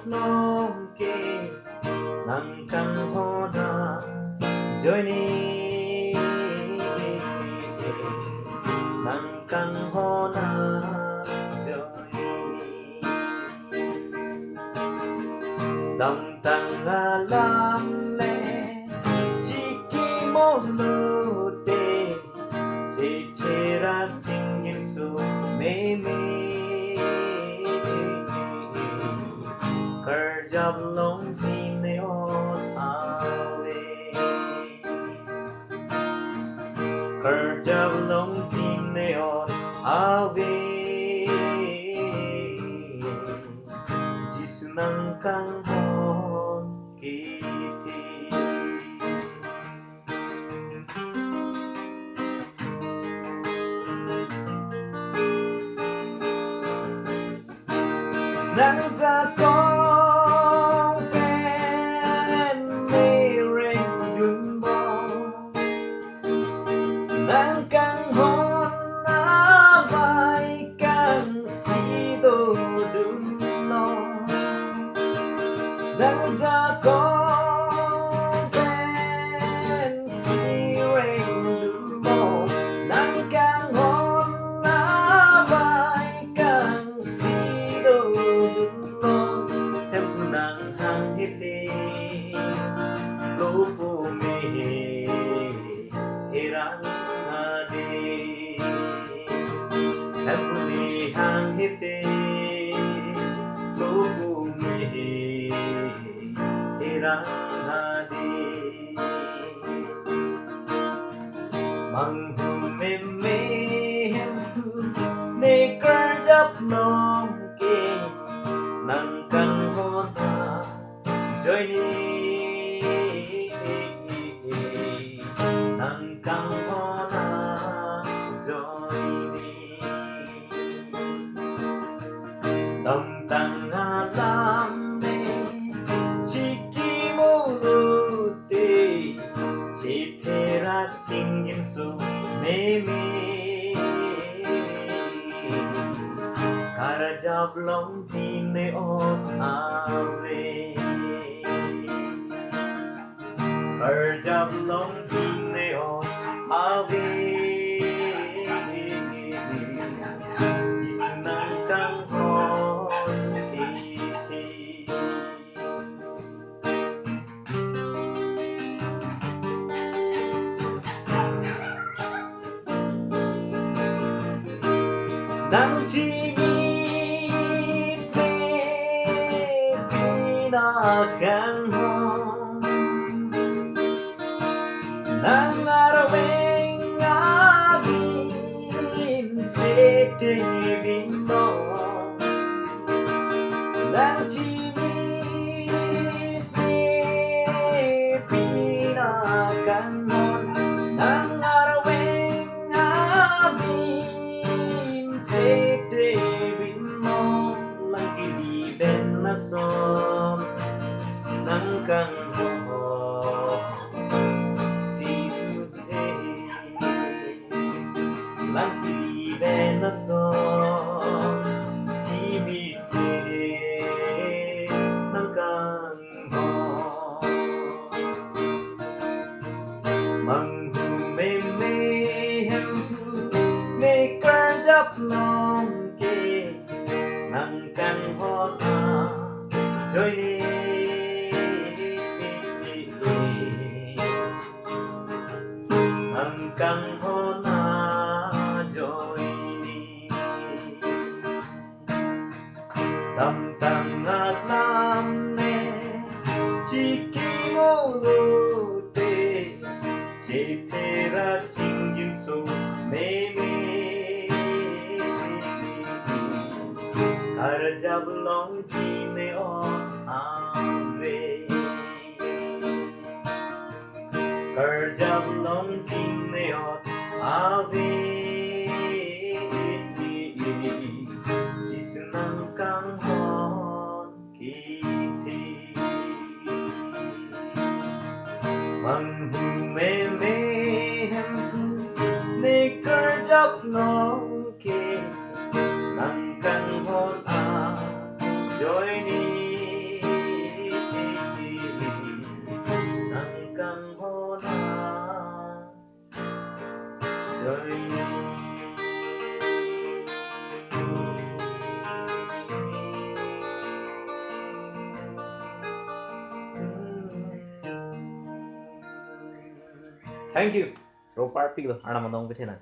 넘게 난강호나 journey 난강호나 journey đầm tăng lam lệ chỉ khi một nụ tê chỉ chế ra tình nhân su mê mê kerja belum neon awe kerja belum neon awe Jisu nang kang hon kiti nang ra con phen mê rèn đừng bỏ nang kang hon na vai kang si do đừng lo nang ra con phen si rèn đừng bỏ nang kang hon na vai kang si do đừng lo em nang hang hiti lupu me hirang ade em puni hang hiti lupu me hirang ade mang hu me me em hu ne kerjap nom ke nang kang hona journey nang kang hona journey tâm tăng lam me chỉ ki mô lu tê chỉ thế ra tình nhân su mê mê kerja belum neon awe kerja belum neon awe Jisu nang kang hon kiti nang chi kang hon nang araweng abim se te bin mo nang chi mi te pina kang hon nang araweng abim se te bin mo lang kili ben na son nang kang ho si today lang pili ben na so si mi te nang kang ho mang hu me me hem hu me kerjap long ke nang kang ho ta journey nang kang hona journey tâm tăng at nam ne chỉ ki mô lu tê chỉ thế ra tình nhân su mê mê kerja belum neon awe kerja belum neon awe Jisu nang kang hon kiti mang hu me me hem hu ne kerjap long ke nang kang hon a journey Thank you. Ro parpiglo ana mandong betena.